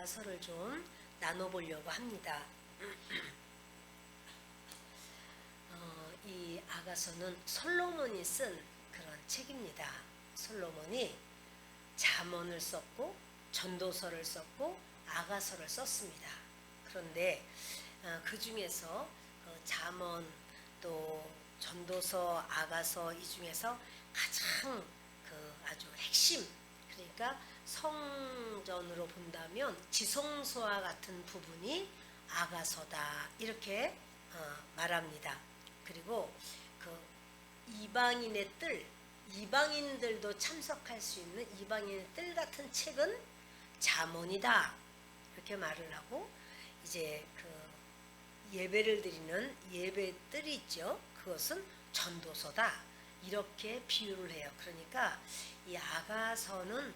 아가서를 좀 나눠보려고 합니다. 이 아가서는 솔로몬이 쓴 그런 책입니다. 솔로몬이 잠언을 썼고 전도서를 썼고 아가서를 썼습니다. 그런데 그 중에서 잠언 또 전도서 아가서 이 중에서 가장 아주 핵심, 그러니까 성전으로 본다면 지성소와 같은 부분이 아가서다 이렇게 말합니다. 그리고 이방인의 뜰, 이방인들도 참석할 수 있는 이방인의 뜰 같은 책은 잠언이다 이렇게 말을 하고, 이제 예배를 드리는 예배 뜰이 있죠. 그것은 전도서다 이렇게 비유를 해요. 그러니까 이 아가서는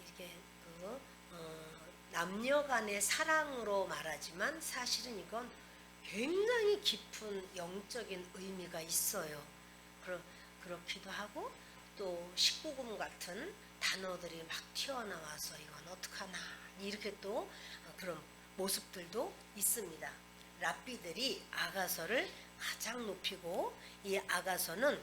이렇게 남녀 간의 사랑으로 말하지만 사실은 이건 굉장히 깊은 영적인 의미가 있어요. 그렇기도 하고 또 19금 같은 단어들이 막 튀어나와서 이건 어떡하나 이렇게 또 그런 모습들도 있습니다. 랍비들이 아가서를 가장 높이고 이 아가서는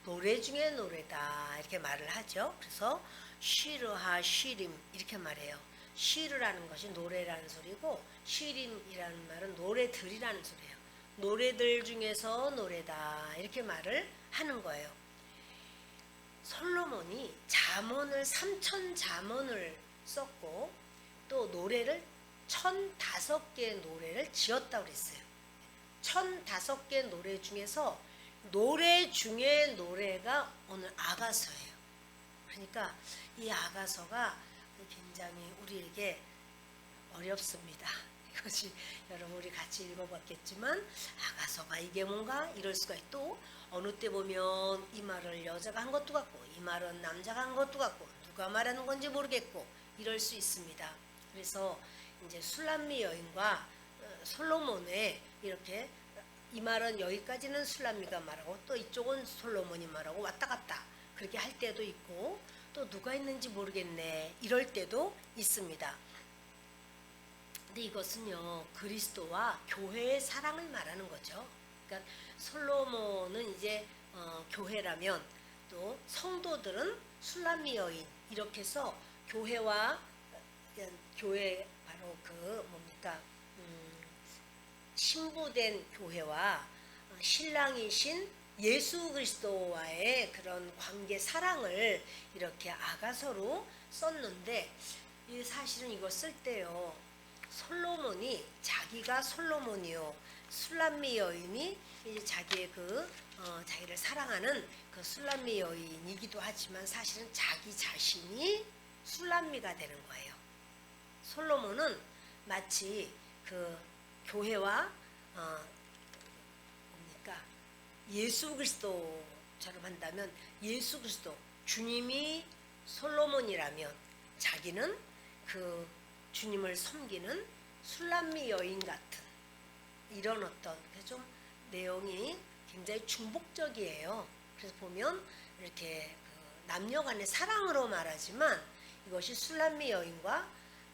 노래 중에 노래다 이렇게 말을 하죠. 그래서 쉬르하 쉬림 이렇게 말해요. 쉬르라는 것이 노래라는 소리고 쉬림이라는 말은 노래들이라는 소리예요. 노래들 중에서 노래다 이렇게 말을 하는 거예요. 솔로몬이 잠언을 3,000 잠언을 썼고 또 노래를 1,005개의 노래를 지었다고 그랬어요. 1,005개 노래 중에서 노래 중에 노래가 오늘 아가서예요. 그러니까 이 아가서가 굉장히 우리에게 어렵습니다. 이것이 여러분 우리 같이 읽어봤겠지만 아가서가 이게 뭔가 이럴 수가 있고, 또 어느 때 보면 이 말을 여자가 한 것도 같고 이 말은 남자가 한 것도 같고 누가 말하는 건지 모르겠고 이럴 수 있습니다. 그래서 이제 술람미 여인과 솔로몬의 이렇게 이 말은 여기까지는 술람미가 말하고 또 이쪽은 솔로몬이 말하고 왔다 갔다 그렇게 할 때도 있고, 또 누가 있는지 모르겠네 이럴 때도 있습니다. 근데 이것은요 그리스도와 교회의 사랑을 말하는 거죠. 그러니까 솔로몬은 이제 교회라면 또 성도들은 술람미 여인 이렇게 해서 교회와 교회 바로 뭡니까 신부된 교회와 신랑이신 예수 그리스도와의 그런 관계 사랑을 이렇게 아가서로 썼는데, 사실은 이거 쓸 때요 솔로몬이 자기가 솔로몬이요 술람미 여인이 이제 자기의 자기를 사랑하는 술람미 여인이기도 하지만 사실은 자기 자신이 술람미가 되는 거예요. 솔로몬은 마치 교회와 뭡니까 예수 그리스도처럼 한다면 예수 그리스도 주님이 솔로몬이라면 자기는 주님을 섬기는 술람미 여인 같은 이런 어떤 좀 내용이 굉장히 중복적이에요. 그래서 보면 이렇게 남녀 간의 사랑으로 말하지만 이것이 술람미 여인과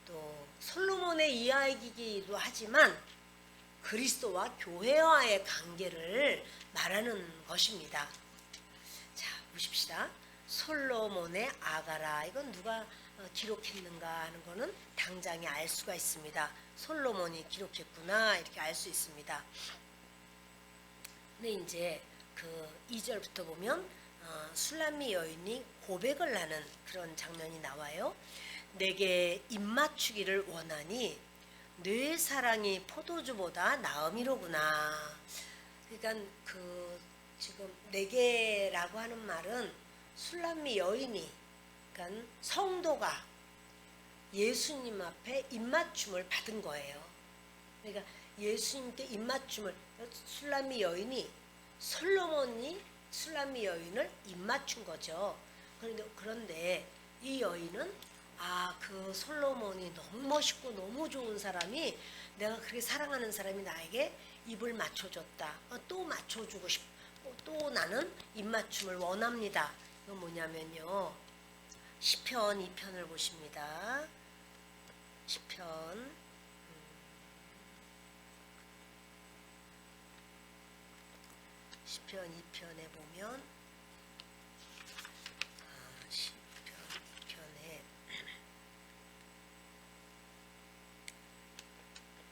또 솔로몬의 이야기이기도 하지만 그리스도와 교회와의 관계를 말하는 것입니다. 자, 보십시다. 솔로몬의 아가라, 이건 누가 기록했는가 하는 거는 당장에 알 수가 있습니다. 솔로몬이 기록했구나 이렇게 알 수 있습니다. 근데 이제 2절부터 보면 술람미 여인이 고백을 하는 그런 장면이 나와요. 내게 입맞추기를 원하니 내 사랑이 포도주보다 나음이로구나. 그러니까 지금 내게라고 하는 말은 술람미 여인이, 그러니까 성도가 예수님 앞에 입맞춤을 받은 거예요. 그러니까 예수님께 입맞춤을 술람미 여인이 솔로몬이 술람미 여인을 입맞춘 거죠. 그런데 이 여인은 솔로몬이 너무 멋있고 너무 좋은 사람이, 내가 그렇게 사랑하는 사람이 나에게 입을 맞춰줬다. 또 맞춰주고 싶고 또 나는 입맞춤을 원합니다. 이건 뭐냐면요 시편 2편을 보십니다. 시편 2편에 보면 시편 2편에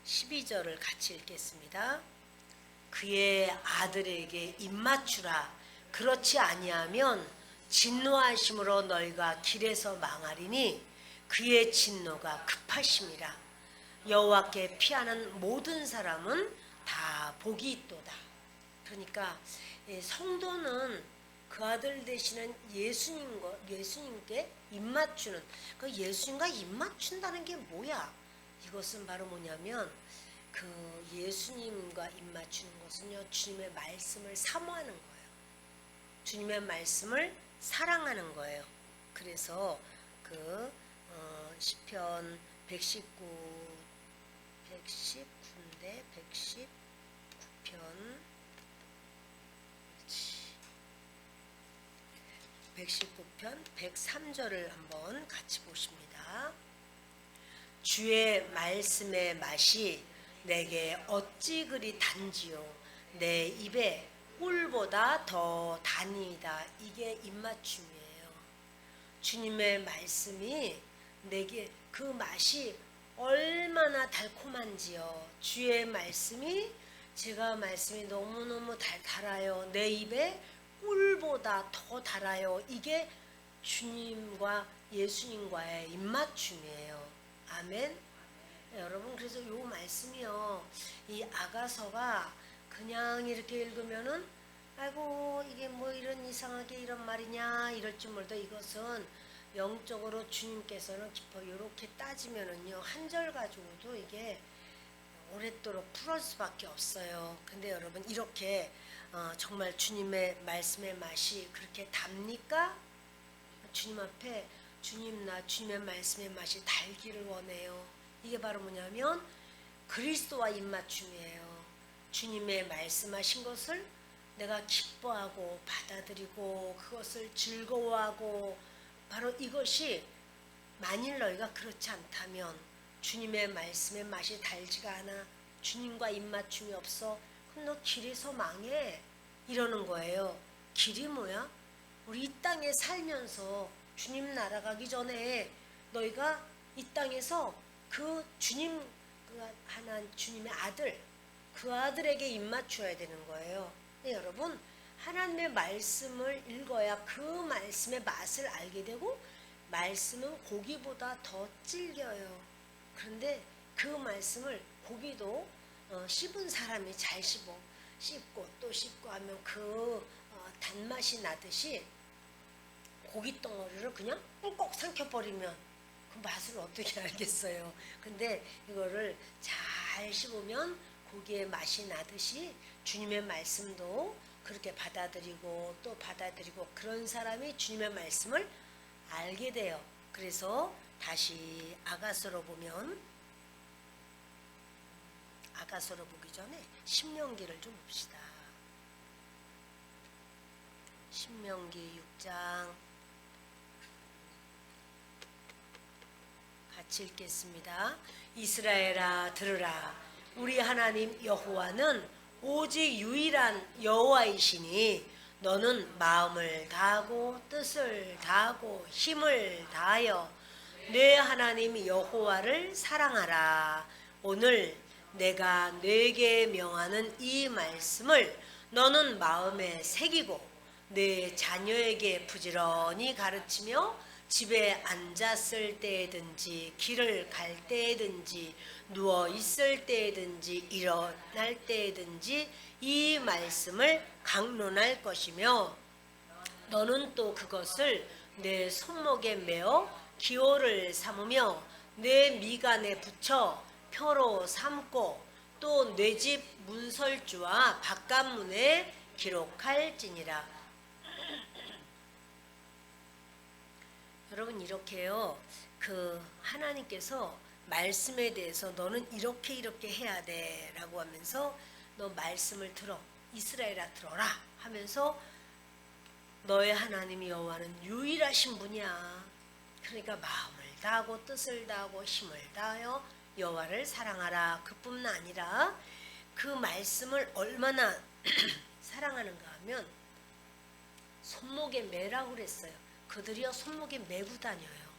12절을 같이 읽겠습니다. 그의 아들에게 입맞추라. 그렇지 아니하면 진노하심으로 너희가 길에서 망하리니 그의 진노가 급하심이라. 여호와께 피하는 모든 사람은 다 복이 있도다. 그러니까 성도는 그 아들 되시는 예수님께 입맞추는, 그 예수님과 입맞춘다는 게 뭐야? 이것은 바로 뭐냐면 그 예수님과 입맞추는 것은요, 주님의 말씀을 사모하는 거예요. 주님의 말씀을 사랑하는 거예요. 그래서 그 시편 119인데 119편 103절을 한번 같이 보십니다. 주의 말씀의 맛이 내게 어찌 그리 단지요, 내 입에 꿀보다 더 단이다. 이게 입맞춤이에요. 주님의 말씀이 내게 그 맛이 얼마나 달콤한지요. 주의 말씀이, 제가 말씀이 너무너무 달아요. 내 입에 꿀보다 더 달아요. 이게 주님과 예수님과의 입맞춤이에요. 아멘. 여러분, 그래서 이 말씀이요, 이 아가서가 그냥 이렇게 읽으면은 아이고 이게 뭐 이런 이상하게 이런 말이냐 이럴 줄 몰라도, 이것은 영적으로 주님께서는 깊어 이렇게 따지면은요, 한 절 가지고도 이게 오랫도록 풀을 수밖에 없어요. 근데 여러분, 이렇게 정말 주님의 말씀의 맛이 그렇게 답니까? 주님 앞에 주님의 말씀의 맛이 달기를 원해요. 이게 바로 뭐냐면 그리스도와 입맞춤이에요. 주님의 말씀하신 것을 내가 기뻐하고 받아들이고 그것을 즐거워하고, 바로 이것이, 만일 너희가 그렇지 않다면, 주님의 말씀의 맛이 달지가 않아, 주님과 입맞춤이 없어, 그럼 너 길에서 망해, 이러는 거예요. 길이 뭐야? 우리 이 땅에 살면서 주님 나라 가기 전에 너희가 이 땅에서 그 주님, 주님의 아들, 그 아들에게 입맞춰야 되는 거예요. 네, 여러분, 하나님의 말씀을 읽어야 그 말씀의 맛을 알게 되고, 말씀은 고기보다 더 질겨요. 그런데 그 말씀을, 고기도 씹은 사람이 잘 씹고 또 씹고 하면 그 단맛이 나듯이 고기 덩어리를 그냥 꼭 삼켜버리면 그 맛을 어떻게 알겠어요. 근데 이거를 잘 씹으면 고기의 맛이 나듯이 주님의 말씀도 그렇게 받아들이고 또 받아들이고, 그런 사람이 주님의 말씀을 알게 돼요. 그래서 다시 아가서로 보면, 아가서로 보기 전에 신명기를 좀 봅시다. 신명기 6장 같이 읽겠습니다. 이스라엘아 들으라. 우리 하나님 여호와는 오직 유일한 여호와이시니 너는 마음을 다하고 뜻을 다하고 힘을 다하여 내 하나님 여호와를 사랑하라. 오늘 내가 네게 명하는 이 말씀을 너는 마음에 새기고 내 자녀에게 부지런히 가르치며 집에 앉았을 때든지 길을 갈 때든지 누워 있을 때든지 일어날 때든지 이 말씀을 강론할 것이며, 너는 또 그것을 내 손목에 메어 기호를 삼으며 내 미간에 붙여 표로 삼고 또 내 집 문설주와 바깥문에 기록할지니라. 여러분, 이렇게요, 그 하나님께서 말씀에 대해서 너는 이렇게 해야 돼 라고 하면서, 너 말씀을 들어, 이스라엘아 들어라 하면서, 너의 하나님 여호와는 유일하신 분이야. 그러니까 마음을 다하고 뜻을 다하고 힘을 다하여 여호와를 사랑하라. 그뿐만 아니라 그 말씀을 얼마나 사랑하는가 하면 손목에 매라고 그랬어요. 그들이여 손목에 매고 다녀요.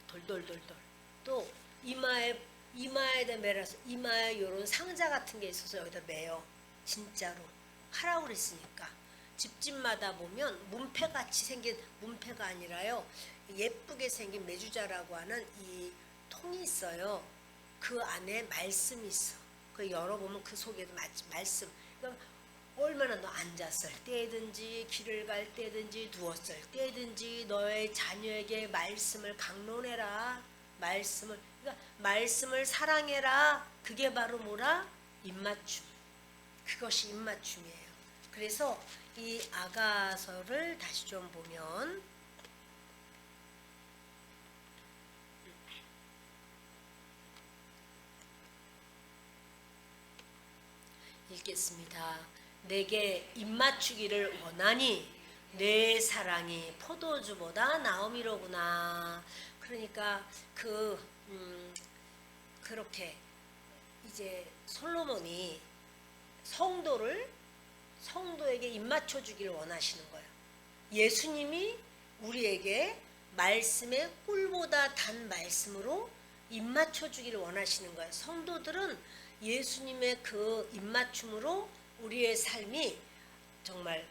돌돌돌돌. 또 이마에다 매라서 이마에 요런 상자 같은 게 있어서 여기다 매요. 진짜로 하라고 그랬으니까. 집집마다 보면 문패같이 생긴, 문패가 아니라요, 예쁘게 생긴 메주자라고 하는 이 통이 있어요. 그 안에 말씀이 있어. 그 열어보면 그 속에도 말씀. 그러니까 얼마나 너 앉았을 때든지 길을 갈 때든지 누웠을 때든지 너의 자녀에게 말씀을 강론해라. 그러니까 말씀을 사랑해라. 그게 바로 뭐라? 입맞춤. 그것이 입맞춤이에요. 그래서 이 아가서를 다시 좀 보면 읽겠습니다. 내게 입맞추기를 원하니 내 사랑이 포도주보다 나음이로구나. 그러니까 그렇게 이제 솔로몬이 성도에게 입맞춰 주기를 원하시는 거예요. 예수님이 우리에게 말씀의 꿀보다 단 말씀으로 입맞춰 주기를 원하시는 거예요. 성도들은 예수님의 그 입맞춤으로 우리의 삶이 정말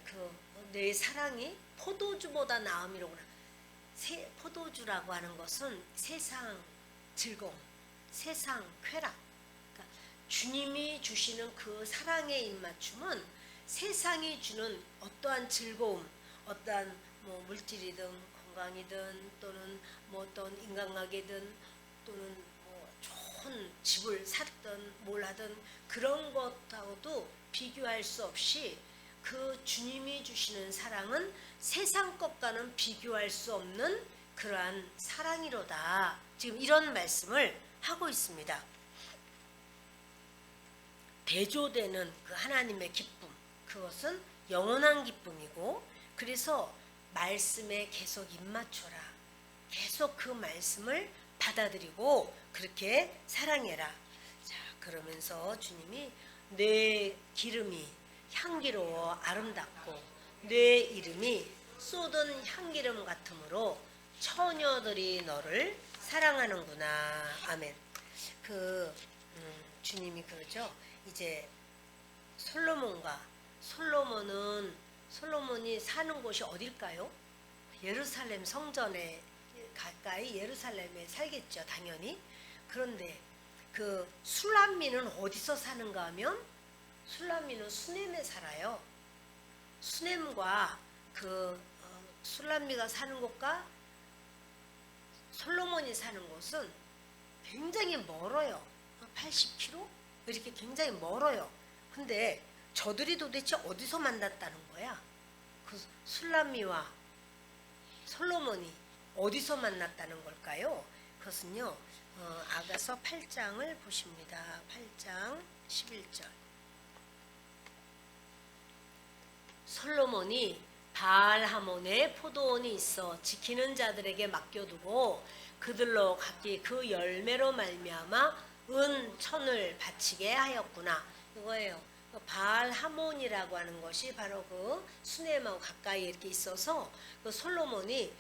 내 사랑이 포도주보다 나음이로구나. 포도주라고 하는 것은 세상 즐거움, 세상 쾌락. 그러니까 주님이 주시는 그 사랑의 입맞춤은 세상이 주는 어떠한 즐거움, 어떠한 뭐 물질이든 건강이든 또는 뭐 어떤 인간관계든 또는 뭐 좋은 집을 샀든 뭘 하든 그런 것하고도 비교할 수 없이 그 주님이 주시는 사랑은 세상 것과는 비교할 수 없는 그러한 사랑이로다. 지금 이런 말씀을 하고 있습니다. 대조되는 그 하나님의 기쁨, 그것은 영원한 기쁨이고, 그래서 말씀에 계속 입맞춰라. 계속 그 말씀을 받아들이고 그렇게 사랑해라. 자, 그러면서 주님이 내 기름이 향기로워 아름답고 내 이름이 쏟은 향기름 같으므로 처녀들이 너를 사랑하는구나. 아멘. 주님이 그러죠. 이제 솔로몬이 사는 곳이 어딜까요? 예루살렘 성전에 가까이 예루살렘에 살겠죠, 당연히. 그런데 그 술람미는 어디서 사는가 하면 술람미는 수넴에 살아요. 수넴과 술람미가 사는 곳과 솔로몬이 사는 곳은 굉장히 멀어요. 80km? 이렇게 굉장히 멀어요. 근데 저들이 도대체 어디서 만났다는 거야? 그 술람미와 솔로몬이 어디서 만났다는 걸까요? 그것은요, 아가서 8장을 보십니다. 8장 11절. 솔로몬이 바알하몬에 포도원이 있어 지키는 자들에게 맡겨두고 그들로 각기 그 열매로 말미암아 은 천을 바치게 하였구나. 이거예요. 바알하몬이라고 하는 것이 바로 그 수넴하고 가까이 이렇게 있어서 그 솔로몬이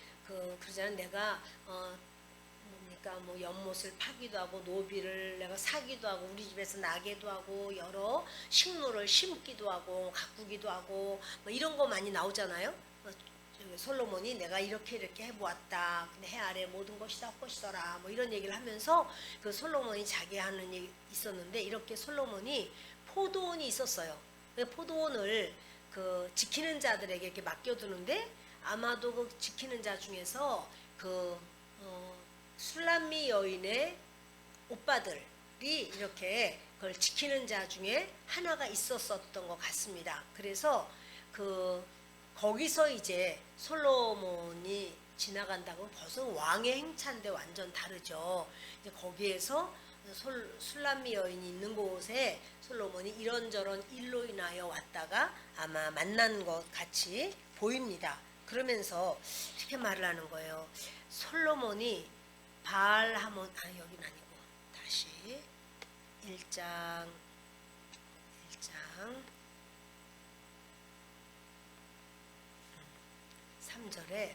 그러잖아요. 내가 뭡니까 뭐 연못을 파기도 하고 노비를 내가 사기도 하고 우리 집에서 나게도 하고 여러 식물을 심기도 하고 가꾸기도 하고 뭐 이런 거 많이 나오잖아요. 솔로몬이 내가 이렇게 해보았다. 근데 해 아래 모든 것이 다 헛것이더라. 뭐 이런 얘기를 하면서 그 솔로몬이 자기 하는 얘기 있었는데, 이렇게 솔로몬이 포도원이 있었어요. 그 포도원을 지키는 자들에게 이렇게 맡겨두는데, 아마도 그 지키는 자 중에서 술람미 여인의 오빠들이 이렇게 그걸 지키는 자 중에 하나가 있었던 것 같습니다. 그래서 거기서 이제 솔로몬이 지나간다고 벌써 왕의 행차인데 완전 다르죠. 이제 거기에서 술람미 여인이 있는 곳에 솔로몬이 이런저런 일로 인하여 왔다가 아마 만난 것 같이 보입니다. 그러면서 이렇게 말을 하는 거예요. 솔로몬이 바알하몬 여긴 아니고 다시 1장 3절에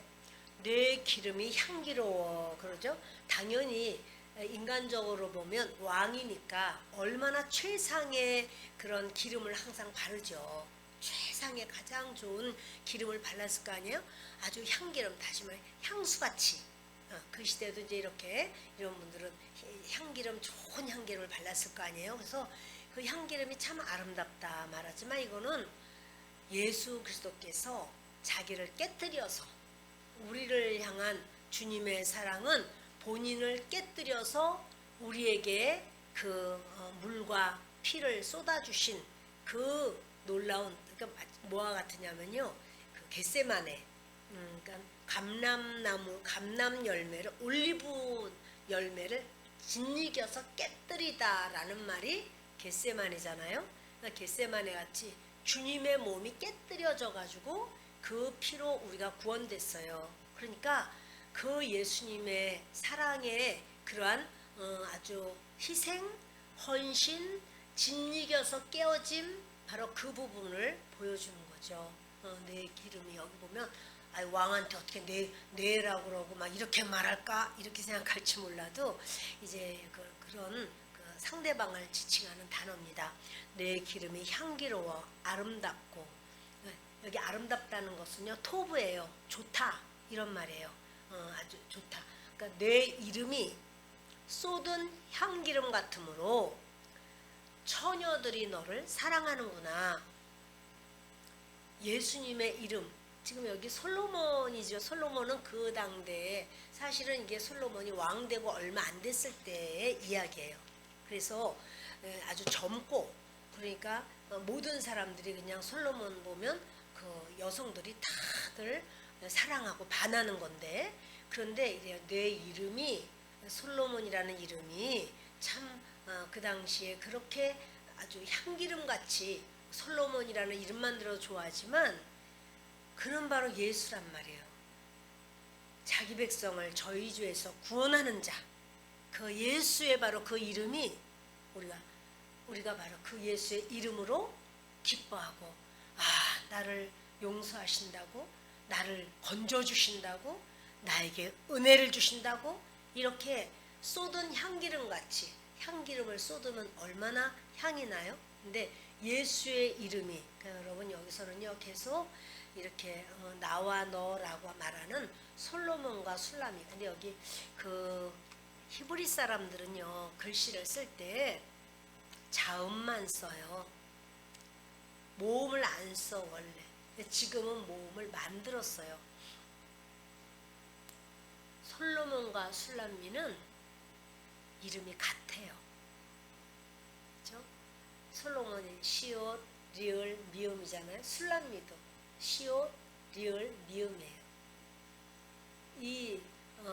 내 기름이 향기로워 그러죠. 당연히 인간적으로 보면 왕이니까 얼마나 최상의 그런 기름을 항상 바르죠. 최상의 가장 좋은 기름을 발랐을 거 아니에요. 아주 향기름, 다시 말해 향수같이. 그 시대도 이제 이렇게 이런 분들은 향기름, 좋은 향기름을 발랐을 거 아니에요. 그래서 그 향기름이 참 아름답다 말하지만 이거는 예수 그리스도께서 자기를 깨뜨려서 우리를 향한 주님의 사랑은 본인을 깨뜨려서 우리에게 그 물과 피를 쏟아주신 그 놀라운, 그러니까 뭐와 같으냐면요, 그 겟세마네, 그러니까 감람나무, 감람 열매를, 올리브 열매를 짓이겨서 깨뜨리다라는 말이 겟세마네잖아요. 그러니까 겟세마네 같이 주님의 몸이 깨뜨려져 가지고 그 피로 우리가 구원됐어요. 그러니까 그 예수님의 사랑의 그러한 아주 희생, 헌신, 짓이겨서 깨어짐, 바로 그 부분을 보여주는 거죠. 내 기름이, 여기 보면 왕한테 어떻게 내라고 그러고 막 이렇게 말할까 이렇게 생각할지 몰라도 이제 그런 상대방을 지칭하는 단어입니다. 내 기름이 향기로워 아름답고, 여기 아름답다는 것은요 토브예요. 좋다 이런 말이에요. 아주 좋다. 그러니까 내 이름이 쏟은 향기름 같으므로 처녀들이 너를 사랑하는구나. 예수님의 이름, 지금 여기 솔로몬이죠. 솔로몬은 그 당대에 사실은 이게 솔로몬이 왕 되고 얼마 안 됐을 때의 이야기예요. 그래서 아주 젊고, 그러니까 모든 사람들이 그냥 솔로몬 보면 그 여성들이 다들 사랑하고 반하는 건데, 그런데 내 이름이, 솔로몬이라는 이름이 참 그 당시에 그렇게 아주 향기름같이, 솔로몬이라는 이름만 들어도 좋아하지만 그는 바로 예수란 말이에요. 자기 백성을 저희 죄에서 구원하는 자, 그 예수의 바로 그 이름이 우리가 바로 그 예수의 이름으로 기뻐하고, 나를 용서하신다고, 나를 건져주신다고, 나에게 은혜를 주신다고, 이렇게 쏟은 향기름같이, 향기름을 쏟으면 얼마나 향이 나요? 근데 예수의 이름이, 그러니까 여러분 여기서는요 계속 이렇게 나와 너라고 말하는 솔로몬과 술람이, 근데 여기 그 히브리 사람들은요 글씨를 쓸 때 자음만 써요. 모음을 안 써 원래. 근데 지금은 모음을 만들었어요. 솔로몬과 술람미는 이름이 같아요. 그렇죠? 솔로몬이 시옷, 리을, 미음이잖아요. 술람미도 시옷, 리을, 미음이에요. 이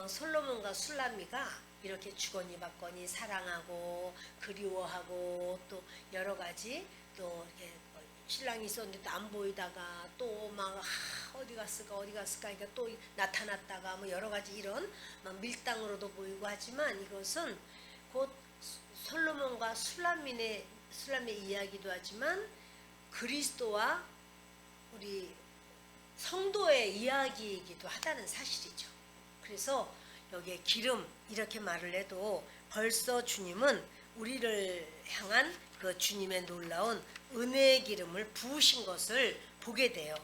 솔로몬과 술람미가 이렇게 주거니 받거니 사랑하고 그리워하고 또 여러 가지, 또 이렇게 신랑이 있었는데 또 안 보이다가 또 막 어디 갔을까 그러니까 또 나타났다가 뭐 여러 가지 이런 막 밀당으로도 보이고 하지만, 이것은 곧 솔로몬과 술람미의 이야기도 하지만 그리스도와 우리 성도의 이야기이기도 하다는 사실이죠. 그래서 여기에 기름 이렇게 말을 해도 벌써 주님은 우리를 향한 그 주님의 놀라운 은혜의 기름을 부으신 것을 보게 돼요.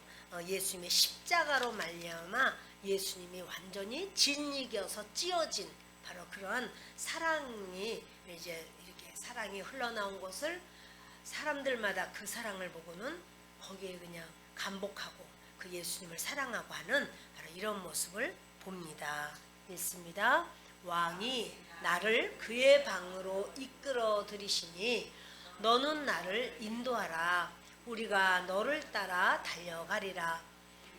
예수님의 십자가로 말미암아 예수님이 완전히 짓이겨서 찢어진 바로 그러한 사랑이, 이제 이렇게 사랑이 흘러나온 것을 사람들마다 그 사랑을 보고는 거기에 그냥 감복하고 그 예수님을 사랑하고 하는 바로 이런 모습을 봅니다. 읽습니다. 왕이 나를 그의 방으로 이끌어 들이시니 너는 나를 인도하라. 우리가 너를 따라 달려가리라.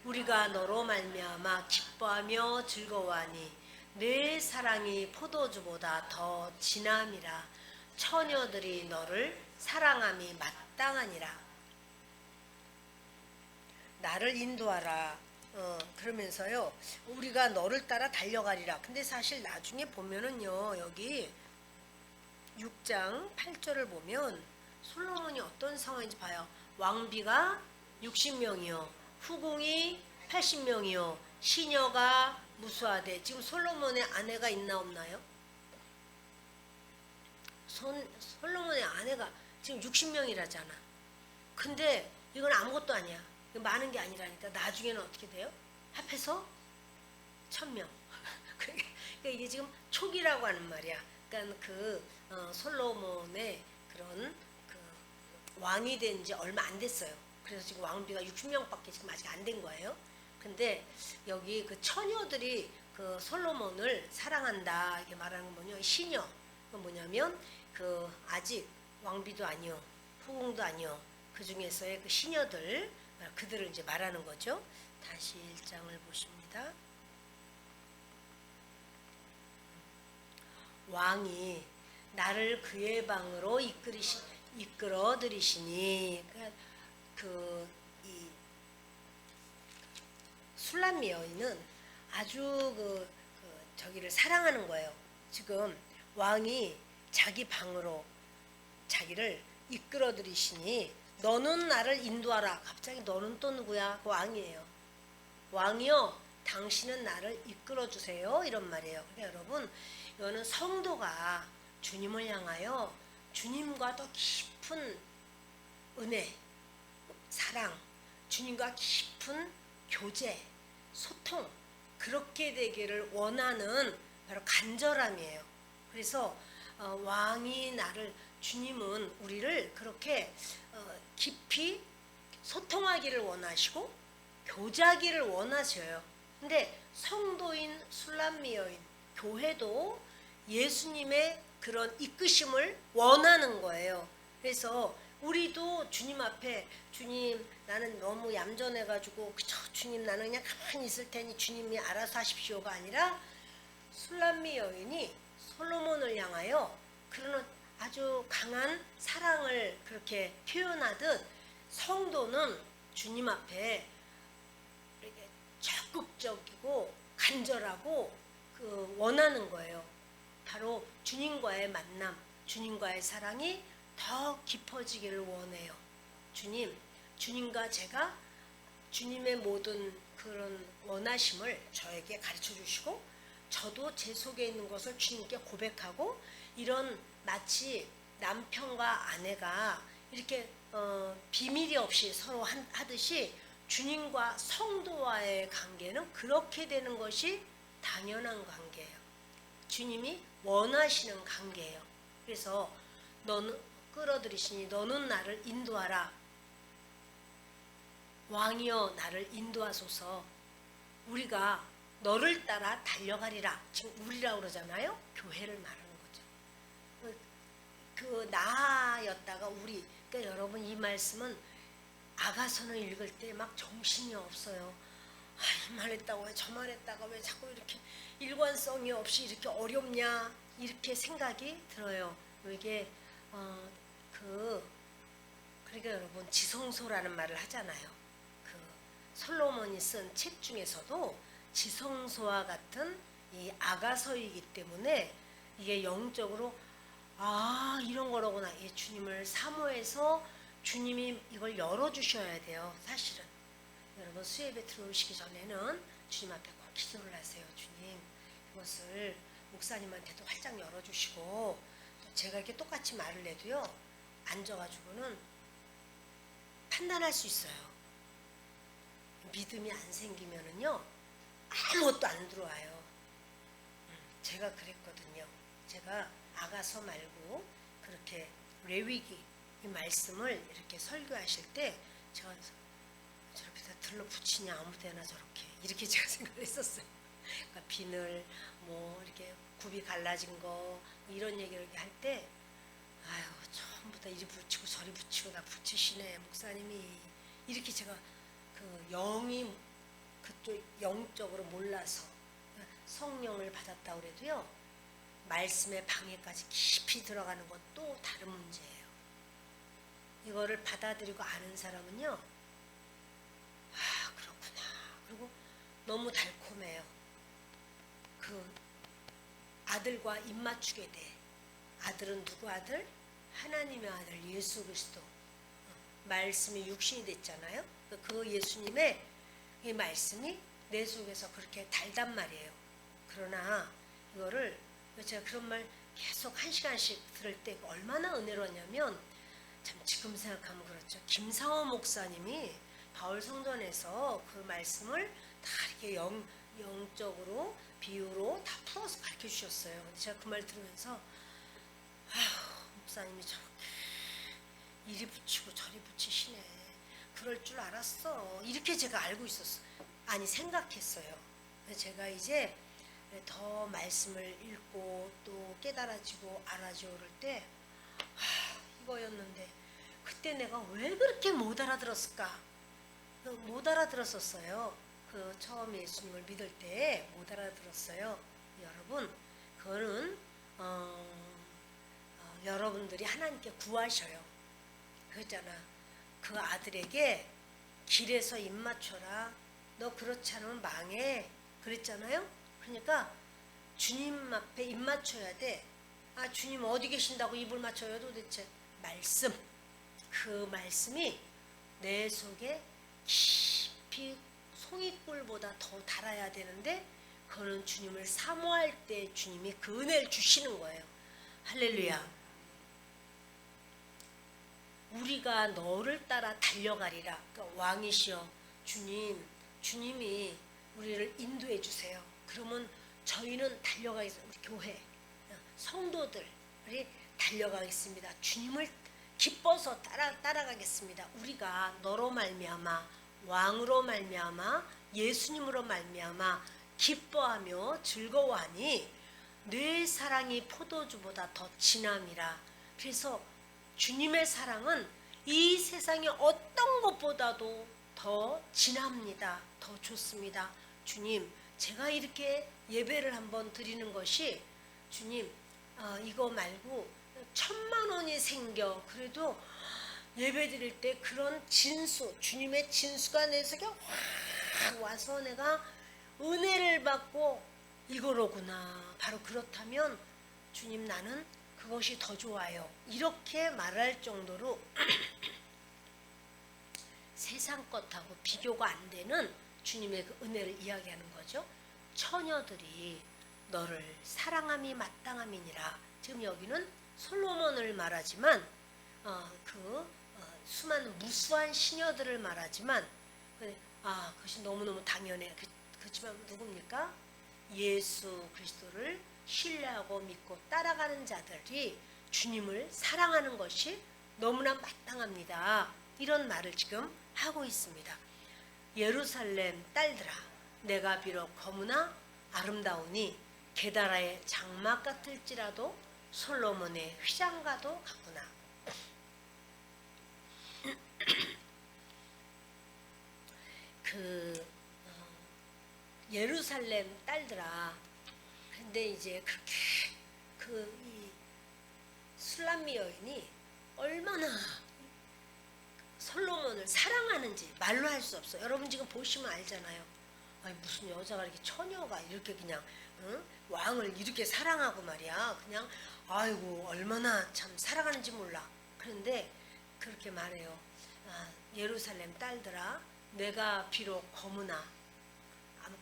우리가 너로 말미암아 기뻐하며 즐거워하니 내 사랑이 포도주보다 더 진함이라. 처녀들이 너를 사랑함이 마땅하니라. 나를 인도하라. 그러면서요, 우리가 너를 따라 달려가리라. 근데 사실 나중에 보면은요, 여기 6장 8절을 보면 솔로몬이 어떤 상황인지 봐요. 왕비가 60명이요, 후궁이 80명이요, 시녀가 무수하되. 지금 솔로몬의 아내가 있나 없나요? 솔로몬의 아내가 지금 60명이라잖아. 근데 이건 아무것도 아니야. 많은 게 아니라니까. 나중에는 어떻게 돼요? 합해서 1000명. 그러니까 이게 지금 초기라고 하는 말이야. 그러니까 솔로몬의 그런 그 왕이 된 지 얼마 안 됐어요. 그래서 지금 왕비가 60명밖에 지금 아직 안 된 거예요. 근데 여기 그 처녀들이 그 솔로몬을 사랑한다 이렇게 말하는 건 뭐냐? 시녀. 그 뭐냐면 그 아직 왕비도 아니요, 후궁도 아니요, 그 중에서의 그 시녀들, 그들을 이제 말하는 거죠. 다시 1장을 보십니다. 왕이 나를 그의 방으로 이끌어 들이시니. 이 술람미 여인은 아주 저기를 사랑하는 거예요. 지금 왕이 자기 방으로 자기를 이끌어 들이시니 너는 나를 인도하라. 갑자기 너는 또 누구야? 그 왕이에요. 왕이요, 당신은 나를 이끌어 주세요. 이런 말이에요. 그러니까 여러분, 이거는 성도가 주님을 향하여 주님과 더 깊은 은혜, 사랑, 주님과 깊은 교제, 소통, 그렇게 되기를 원하는 바로 간절함이에요. 그래서 왕이 나를, 주님은 우리를 그렇게 깊이 소통하기를 원하시고 교제하기를 원하셔요. 근데 성도인 술람미 여인, 교회도 예수님의 그런 이끄심을 원하는 거예요. 그래서 우리도 주님 앞에, 주님 나는 너무 얌전해가지고 그저 주님 나는 그냥 가만히 있을 테니 주님이 알아서 하십시오가 아니라, 술람미 여인이 솔로몬을 향하여 그러는 아주 강한 사랑을 그렇게 표현하듯 성도는 주님 앞에 이렇게 적극적이고 간절하고 원하는 거예요. 바로 주님과의 만남, 주님과의 사랑이 더 깊어지기를 원해요. 주님과 제가 주님의 모든 그런 원하심을 저에게 가르쳐 주시고, 저도 제 속에 있는 것을 주님께 고백하고, 이런 마치 남편과 아내가 이렇게 비밀이 없이 서로 하듯이 주님과 성도와의 관계는 그렇게 되는 것이 당연한 관계예요. 주님이 원하시는 관계예요. 그래서 너는 끌어들이시니 너는 나를 인도하라. 왕이여 나를 인도하소서. 우리가 너를 따라 달려가리라. 지금 우리라고 그러잖아요. 교회를 말하는 거죠. 그 나였다가 우리. 그러니까 여러분, 이 말씀은 아가서는 읽을 때 막 정신이 없어요. 이 말 했다가 왜 저 말 했다가 왜 자꾸 이렇게 일관성이 없이 이렇게 어렵냐, 이렇게 생각이 들어요. 이게 그러니까 여러분, 지성소라는 말을 하잖아요. 솔로몬이 쓴 책 중에서도 지성소와 같은 이 아가서이기 때문에 이게 영적으로 이런 거로구나. 이 주님을 사모해서 주님이 이걸 열어주셔야 돼요. 사실은 여러분, 수예배 들어오시기 전에는 주님 앞에 꼭 기도를 하세요. 주님, 이것을 목사님한테도 활짝 열어주시고, 제가 이렇게 똑같이 말을 해도요, 앉아가지고는 판단할 수 있어요. 믿음이 안 생기면은요, 아무것도 안 들어와요. 제가 그랬거든요. 제가 아가서 말고 그렇게 레위기 이 말씀을 이렇게 설교하실 때 제가 저렇게 다 들러붙이냐, 아무데나 저렇게, 이렇게 제가 생각을 했었어요. 그러니까 비늘 뭐 이렇게 굽이 갈라진 거 이런 얘기를 이렇게 할 때, 전부 다 이리 붙이고 저리 붙이고 다 붙이시네 목사님이, 이렇게 제가 영이 그쪽 영적으로 몰라서 성령을 받았다 그래도요, 말씀의 방해까지 깊이 들어가는 것도 다른 문제예요. 이거를 받아들이고 아는 사람은요, 그렇구나. 그리고 너무 달콤해요. 그 아들과 입 맞추게 돼. 아들은 누구 아들? 하나님의 아들 예수 그리스도. 말씀이 육신이 됐잖아요. 그 예수님의 이 말씀이 내 속에서 그렇게 달단 말이에요. 그러나 이거를 제가 그런 말 계속 한 시간씩 들을 때 얼마나 은혜로웠냐면, 참 지금 생각하면 그렇죠. 김상호 목사님이 바울 성전에서 그 말씀을 다 이렇게 영적으로 비유로 다 풀어서 가르쳐 주셨어요. 근데 제가 그 말 들으면서 목사님이 저렇게 이리 붙이고 저리 붙이시네. 그럴 줄 알았어. 이렇게 제가 알고 있었어. 아니 생각했어요. 제가 이제 더 말씀을 읽고 또 깨달아지고 알아지고 그럴 때 이거였는데 그때 내가 왜 그렇게 못 알아들었을까? 못 알아들었었어요. 그 처음 예수님을 믿을 때 못 알아들었어요. 여러분, 그거는 여러분들이 하나님께 구하셔요. 그랬잖아. 그 아들에게 길에서 입 맞춰라. 너 그렇지 않으면 망해. 그랬잖아요. 그러니까 주님 앞에 입 맞춰야 돼. 아, 주님 어디 계신다고 입을 맞춰요 도대체? 말씀. 그 말씀이 내 속에 깊이 송이꿀보다 더 달아야 되는데, 그거는 주님을 사모할 때 주님이 그 은혜를 주시는 거예요. 할렐루야. 우리가 너를 따라 달려가리라. 그러니까 왕이시여 주님이 우리를 인도해 주세요. 그러면 저희는 달려가겠습니다. 우리 교회 성도들이 달려가겠습니다. 주님을 기뻐서 따라가겠습니다. 우리가 너로 말미암아, 왕으로 말미암아, 예수님으로 말미암아 기뻐하며 즐거워하니 내 사랑이 포도주보다 더 진함이라. 그래서 주님의 사랑은 이 세상의 어떤 것보다도 더 진합니다. 더 좋습니다. 주님, 제가 이렇게 예배를 한번 드리는 것이, 주님, 이거 말고 1000만 원이 생겨. 그래도 예배 드릴 때 그런 진수, 주님의 진수가 내 속에 확 와서 내가 은혜를 받고 이거로구나. 바로 그렇다면 주님, 나는 그것이 더 좋아요. 이렇게 말할 정도로 세상 것하고 비교가 안 되는 주님의 그 은혜를 이야기하는 거죠. 처녀들이 너를 사랑함이 마땅함이니라. 지금 여기는 솔로몬을 말하지만 수많은 무수한 시녀들을 말하지만 그것이 너무너무 당연해. 그렇지만 누굽니까? 예수 그리스도를 신뢰하고 믿고 따라가는 자들이 주님을 사랑하는 것이 너무나 마땅합니다. 이런 말을 지금 하고 있습니다. 예루살렘 딸들아, 내가 비록 거무나 아름다우니 게다라의 장막 같을지라도 솔로몬의 휘장과도 같구나. 예루살렘 딸들아, 근데 이제 그렇게 이 술람미 여인이 얼마나 솔로몬을 사랑하는지 말로 할 수 없어. 여러분 지금 보시면 알잖아요. 아니, 무슨 여자가 이렇게 처녀가 이렇게 그냥 왕을 이렇게 사랑하고 말이야. 그냥 아이고 얼마나 참 사랑하는지 몰라. 그런데 그렇게 말해요. 예루살렘 딸들아, 내가 비록 거무나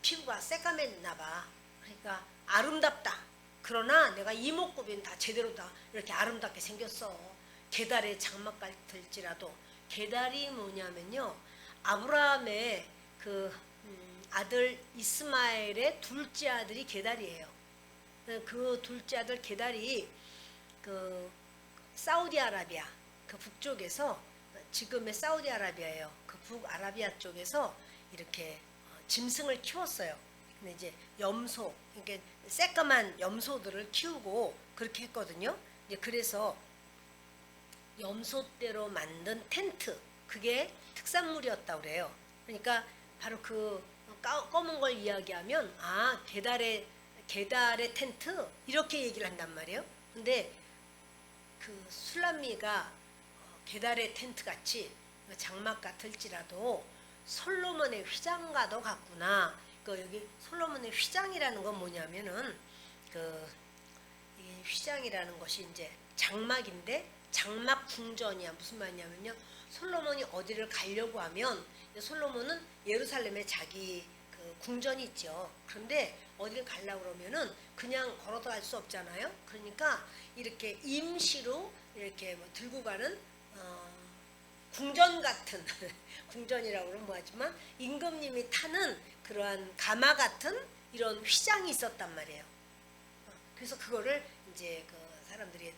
피부가 새까맸나 봐. 그러니까 아름답다. 그러나 내가 이목구비는 다 제대로 다 이렇게 아름답게 생겼어. 게달의 장막 같을지라도. 게달이 뭐냐면요, 아브라함의 그 아들 이스마엘의 둘째 아들이 게달이에요. 그 둘째 아들 게달이 그 사우디아라비아 그 북쪽에서, 지금의 사우디아라비아예요. 그 북아라비아 쪽에서 이렇게 짐승을 키웠어요. 근데 이제 염소, 이게 새까만 염소들을 키우고 그렇게 했거든요. 이제 그래서 염소대로 만든 텐트, 그게 특산물이었다고 그래요. 그러니까 바로 그 검은 걸 이야기하면 게달의 텐트 이렇게 얘기를 한단 말이에요. 근데 그 술람미가 게달의 텐트 같이 장막 같을지라도 솔로몬의 휘장과도 같구나. 그 여기 솔로몬의 휘장이라는 건 뭐냐면은 그 이 휘장이라는 것이 이제 장막인데 장막 궁전이야. 무슨 말이냐면요. 솔로몬이 어디를 가려고 하면 솔로몬은 예루살렘에 자기 그 궁전이 있죠. 그런데 어디를 가려고 그러면은 그냥 걸어서 갈 수 없잖아요. 그러니까 이렇게 임시로 이렇게 뭐 들고 가는 궁전 같은 궁전이라고 그러면 뭐하지만 임금님이 타는 그러한 가마 같은 이런 휘장이 있었단 말이에요. 그래서 그거를 이제 그 사람들이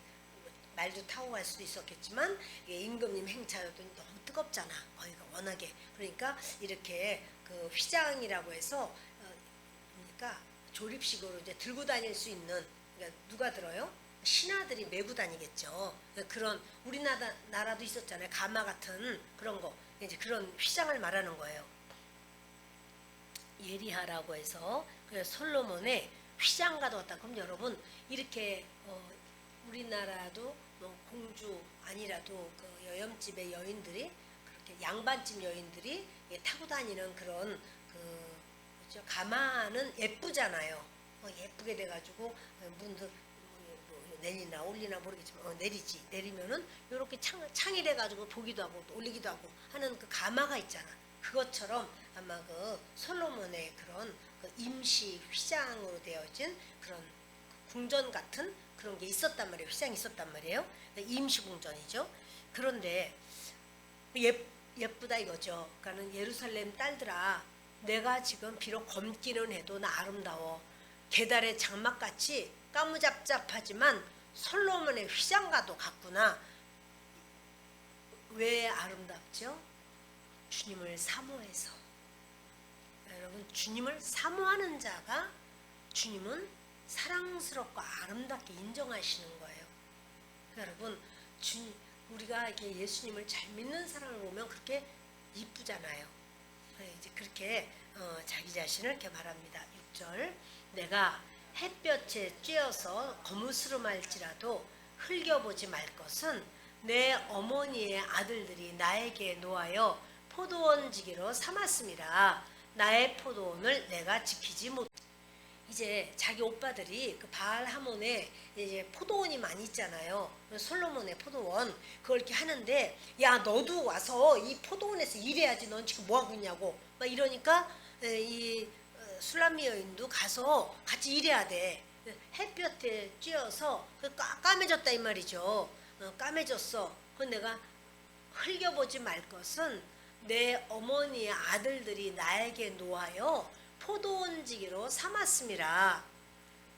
말도 타고 갈 수도 있었겠지만 임금님 행차였더니 너무 뜨겁잖아. 거기가 워낙에. 그러니까 이렇게 그 휘장이라고 해서 그러니까 조립식으로 이제 들고 다닐 수 있는, 그러니까 누가 들어요? 신하들이 메고 다니겠죠. 그런 우리나라도 있었잖아요. 가마 같은 그런 거. 이제 그런 휘장을 말하는 거예요. 예리하라고 해서 솔로몬의 휘장과도 같다. 그럼 여러분 이렇게 우리나라도 뭐 공주 아니라도 그 여염집의 여인들이 그렇게 양반집 여인들이 타고 다니는 그런 그 그렇죠? 가마는 예쁘잖아요. 예쁘게 돼가지고 문도 내리나 올리나 모르겠지만 내리지. 내리면은 이렇게 창이 돼가지고 보기도 하고 올리기도 하고 하는 그 가마가 있잖아. 그것처럼 아마 그 솔로몬의 그런 그 임시 휘장으로 되어진 그런 궁전 같은 그런 게 있었단 말이에요. 휘장이 있었단 말이에요. 임시 궁전이죠. 그런데 예쁘다 이거죠. 그러니까는 예루살렘 딸들아, 내가 지금 비록 검기는 해도 나 아름다워. 계달의 장막같이 까무잡잡하지만 솔로몬의 휘장과도 같구나. 왜 아름답죠? 주님을 사모해서. 여러분, 주님을 사모하는 자가 주님은 사랑스럽고 아름답게 인정하시는 거예요. 여러분, 우리가 이렇게 예수님을 잘 믿는 사람을 보면 그렇게 이쁘잖아요. 이제 그렇게 자기 자신을 이렇게 말합니다. 6절, 내가 햇볕에 쬐어서 거무스름할지라도 흘겨보지 말 것은 내 어머니의 아들들이 나에게 놓아여 포도원지기로 삼았습니다. 나의 포도원을 내가 지키지 못. 이제 자기 오빠들이 그 바알 하몬에 이제 포도원이 많이 있잖아요. 솔로몬의 포도원 그걸 이렇게 하는데, 야 너도 와서 이 포도원에서 일해야지. 넌 지금 뭐 하고 있냐고 막 이러니까 이 술람미 여인도 가서 같이 일해야 돼. 햇볕에 쬐어서 까매졌다 이 말이죠. 까매졌어. 그건 내가 흘겨보지 말 것은 내 어머니의 아들들이 나에게 놓아여 포도원지기로 삼았음이라.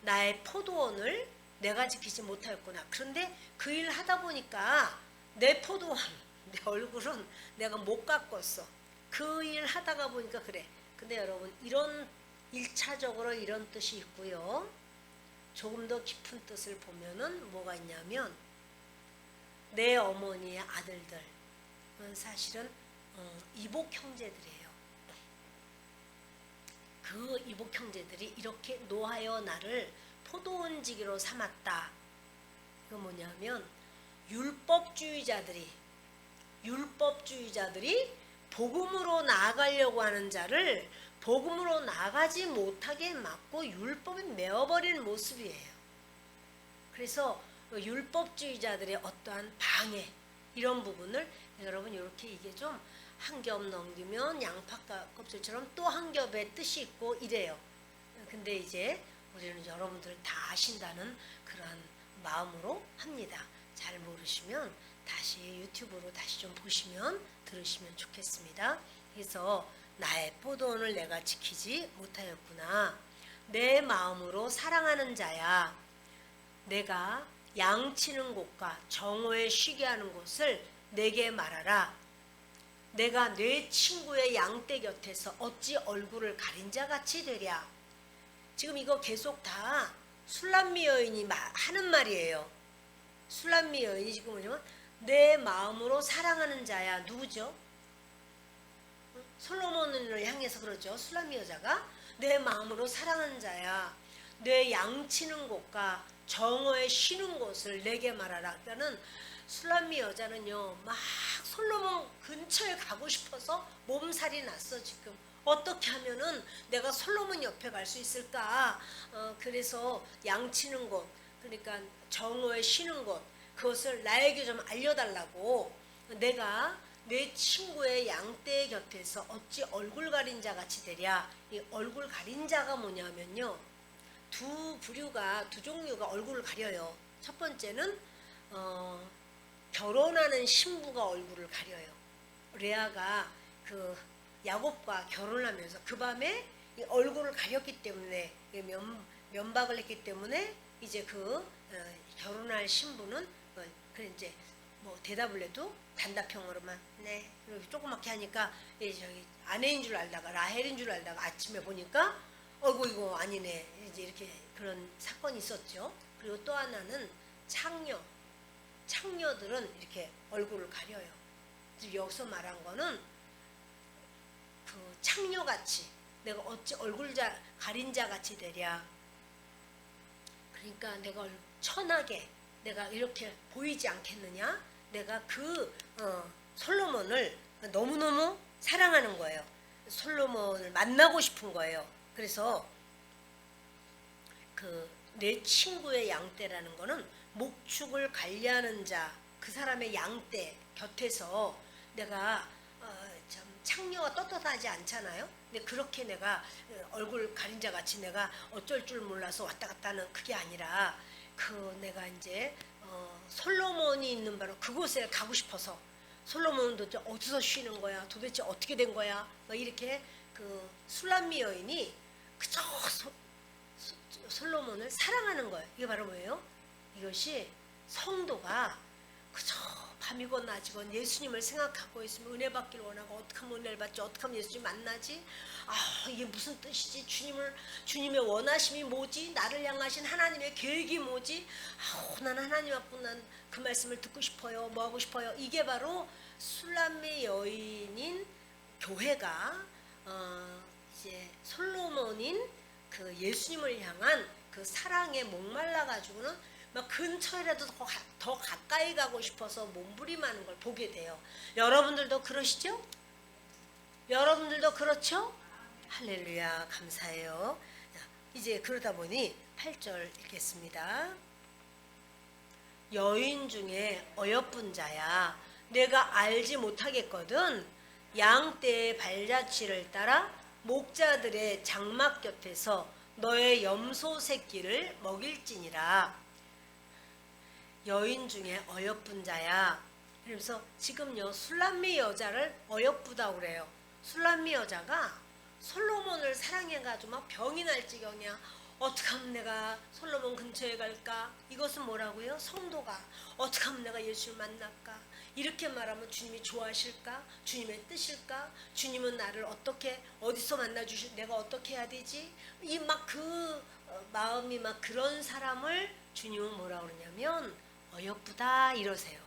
나의 포도원을 내가 지키지 못하였구나. 그런데 그 일 하다 보니까 내 포도원, 내 얼굴은 내가 못 가꿨어. 그 일 하다가 보니까 그래. 근데 여러분, 이런 1차적으로 이런 뜻이 있고요. 조금 더 깊은 뜻을 보면은 뭐가 있냐면, 내 어머니의 아들들, 사실은 이복 형제들이에요. 그 이복 형제들이 이렇게 노하여 나를 포도원지기로 삼았다. 이거 뭐냐면 율법주의자들이 복음으로 나아가려고 하는 자를 복음으로 나아가지 못하게 막고 율법에 메어버리는 모습이에요. 그래서 율법주의자들의 어떠한 방해, 이런 부분을 여러분 이렇게 이게 좀 한 겹 넘기면 양파 껍질처럼 또 한 겹의 뜻이 있고 이래요. 근데 이제 우리는 여러분들 다 아신다는 그런 마음으로 합니다. 잘 모르시면 다시 유튜브로 다시 좀 보시면 들으시면 좋겠습니다. 그래서 나의 포도원을 내가 지키지 못하였구나. 내 마음으로 사랑하는 자야, 내가 양치는 곳과 정오에 쉬게 하는 곳을 내게 말하라. 내가 내 친구의 양떼 곁에서 어찌 얼굴을 가린 자 같이 되랴. 지금 이거 계속 다 술람미 여인이 하는 말이에요. 술람미 여인이 지금 뭐냐면 내 마음으로 사랑하는 자야. 누구죠? 솔로몬을 향해서 그러죠. 술람미 여자가 내 마음으로 사랑하는 자야, 내 양치는 곳과 정오에 쉬는 곳을 내게 말하라. 그러니까는 술람미 여자는요 막 솔로몬 근처에 가고 싶어서 몸살이 났어. 지금 어떻게 하면은 내가 솔로몬 옆에 갈 수 있을까? 그래서 양치는 곳, 그러니까 정오에 쉬는 곳, 그것을 나에게 좀 알려달라고. 내가 내 친구의 양떼 곁에서 어찌 얼굴 가린 자 같이 되랴. 이 얼굴 가린 자가 뭐냐면요, 두 종류가 얼굴을 가려요. 첫 번째는 결혼하는 신부가 얼굴을 가려요. 레아가 그 야곱과 결혼하면서 그 밤에 이 얼굴을 가렸기 때문에, 면박을 했기 때문에 이제 결혼할 신부는 그 이제 뭐 대답을 해도 단답형으로만 네 이렇게 조그맣게 하니까 저기 아내인 줄 알다가 라헬인 줄 알다가 아침에 보니까 어이구 이거 아니네, 이제 이렇게 그런 사건이 있었죠. 그리고 또 하나는 창녀들은 이렇게 얼굴을 가려요. 여기서 말한 거는 그 창녀같이 내가 어찌 얼굴 가린 자 같이 되랴. 그러니까 내가 천하게 내가 이렇게 보이지 않겠느냐. 내가 솔로몬을 너무너무 사랑하는 거예요. 솔로몬을 만나고 싶은 거예요. 그래서 내 친구의 양떼라는 거는 목축을 관리하는 자, 그 사람의 양떼 곁에서 내가 참 창녀가 떳떳하지 않잖아요. 근데 그렇게 내가 얼굴 가린 자 같이 내가 어쩔 줄 몰라서 왔다 갔다 하는 그게 아니라 내가 이제 솔로몬이 있는 바로 그곳에 가고 싶어서. 솔로몬은 도대체 어디서 쉬는 거야? 도대체 어떻게 된 거야? 막 이렇게 술람미 여인이 그저 솔로몬을 사랑하는 거예요. 이게 바로 뭐예요? 이것이 성도가 그저 밤이건 낮이건 예수님을 생각하고 있으면 은혜 받기를 원하고, 어떻게 하면 은혜를 받지, 어떻게 하면 예수님 만나지, 이게 무슨 뜻이지, 주님의 원하심이 뭐지, 나를 향하신 하나님의 계획이 뭐지, 난 하나님 앞에 난 그 말씀을 듣고 싶어요, 뭐 하고 싶어요. 이게 바로 술람미 여인인 교회가 이제 솔로몬인 그 예수님을 향한 그 사랑에 목말라 가지고는 막 근처에라도 더 가까이 가고 싶어서 몸부림하는 걸 보게 돼요. 여러분들도 그러시죠? 여러분들도 그렇죠? 할렐루야, 감사해요. 이제 그러다 보니 8절 읽겠습니다. 여인 중에 어여쁜 자야, 내가 알지 못하겠거든. 양떼의 발자취를 따라 목자들의 장막 곁에서 너의 염소 새끼를 먹일지니라. 여인 중에 어여쁜 자야. 그래서 지금요 술람미 여자를 어여쁘다고 그래요. 술람미 여자가 솔로몬을 사랑해가지고 막 병이 날 지경이야. 어떻게 하면 내가 솔로몬 근처에 갈까? 이것은 뭐라고요? 성도가 어떻게 하면 내가 예수를 만날까? 이렇게 말하면 주님이 좋아하실까? 주님의 뜻일까? 주님은 나를 어떻게 어디서 만나주실, 내가 어떻게 해야 되지? 이 막 마음이 막 그런 사람을 주님은 뭐라 그러냐면 어여쁘다 이러세요.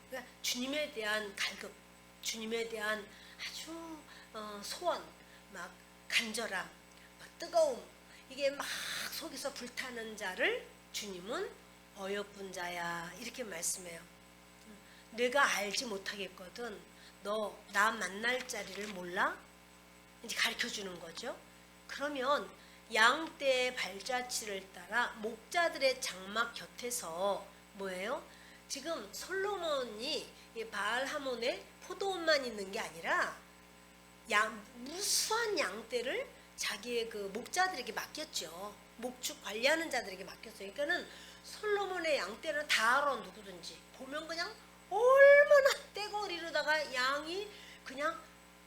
그러니까 주님에 대한 갈급, 주님에 대한 아주 소원, 막 간절함, 막 뜨거움, 이게 막 속에서 불타는 자를 주님은 어여쁜 자야 이렇게 말씀해요. 내가 알지 못하겠거든. 너 나 만날 자리를 몰라? 이제 가르쳐 주는 거죠. 그러면 양떼의 발자취를 따라 목자들의 장막 곁에서 뭐예요? 지금 솔로몬이 바알하몬에 포도원만 있는 게 아니라 무수한 양떼를 자기의 그 목자들에게 맡겼죠. 목축 관리하는 자들에게 맡겼어요. 그러니까는 솔로몬의 양떼는 다 알아. 누구든지 보면 그냥 얼마나 떼거리로다가 양이 그냥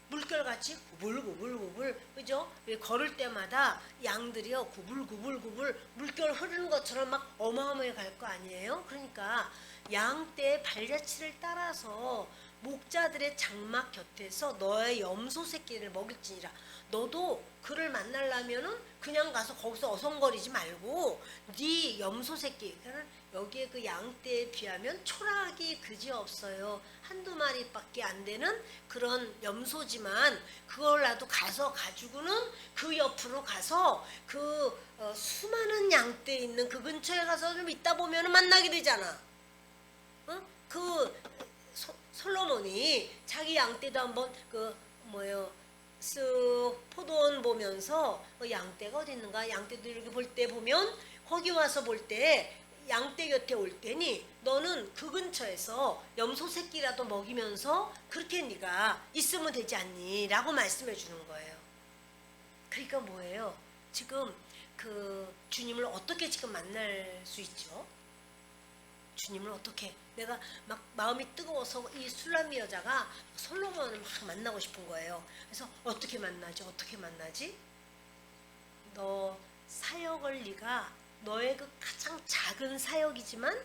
물결같이 구불구불구불, 그죠? 걸을 때마다 양들이요 구불구불구불 물결 흐르는 것처럼 막 어마어마하게 갈 거 아니에요? 그러니까 양떼의 발자취를 따라서 목자들의 장막 곁에서 너의 염소 새끼를 먹일지니라. 너도 그를 만나려면은 그냥 가서 거기서 어성거리지 말고 네 염소 새끼, 그러니까 여기에 그 양떼에 비하면 초라하기 그지없어요. 한두 마리밖에 안 되는 그런 염소지만 그걸라도 가서 가지고는 그 옆으로 가서 수많은 양떼 있는 그 근처에 가서 좀 있다 보면 만나게 되잖아. 응? 솔로몬이 자기 양떼도 한번 쓱 포도원 보면서 양떼가 어디 있는가? 양떼도 이렇게 볼 때 보면 거기 와서 볼 때 양떼 곁에 올 때니 너는 그 근처에서 염소 새끼라도 먹이면서 그렇게 네가 있으면 되지 않니? 라고 말씀해 주는 거예요. 그러니까 뭐예요? 지금 그 주님을 어떻게 지금 만날 수 있죠? 주님을 어떻게, 내가 막 마음이 뜨거워서 이 술람미 여자가 솔로몬을 막 만나고 싶은 거예요. 그래서 어떻게 만나지? 어떻게 만나지? 너 사역을, 네가 너의 그 가장 작은 사역이지만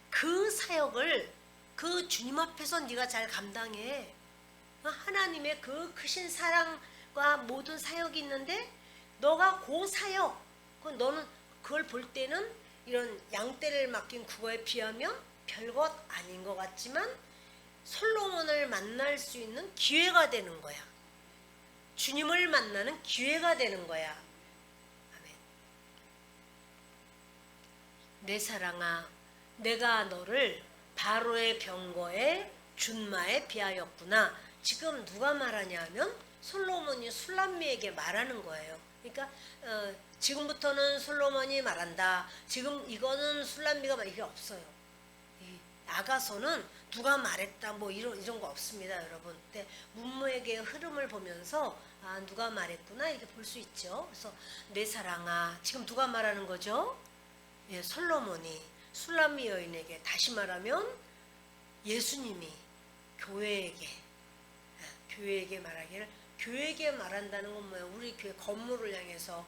그 사역을 그 주님 앞에서 네가 잘 감당해. 하나님의 그 크신 사랑과 모든 사역이 있는데 너가 그 사역, 너는 그걸 볼 때는 이런 양떼를 맡긴 그거에 비하면 별것 아닌 것 같지만 솔로몬을 만날 수 있는 기회가 되는 거야. 주님을 만나는 기회가 되는 거야. 아멘. 내 사랑아, 내가 너를 바로의 병거에 준마에 비하였구나. 지금 누가 말하냐 하면 솔로몬이 술람미에게 말하는 거예요. 그러니까 지금부터는 솔로몬이 말한다. 지금 이거는 술람미가 말, 이게 없어요. 나가서는 누가 말했다 뭐 이런 거 없습니다, 여러분. 근데 문맥의 흐름을 보면서 누가 말했구나 이렇게 볼 수 있죠. 그래서 내 사랑아, 지금 누가 말하는 거죠? 예, 솔로몬이 술람미 여인에게, 다시 말하면 예수님이 교회에게 말하기를, 교회에게 말한다는 건 뭐예요? 우리 교회 건물을 향해서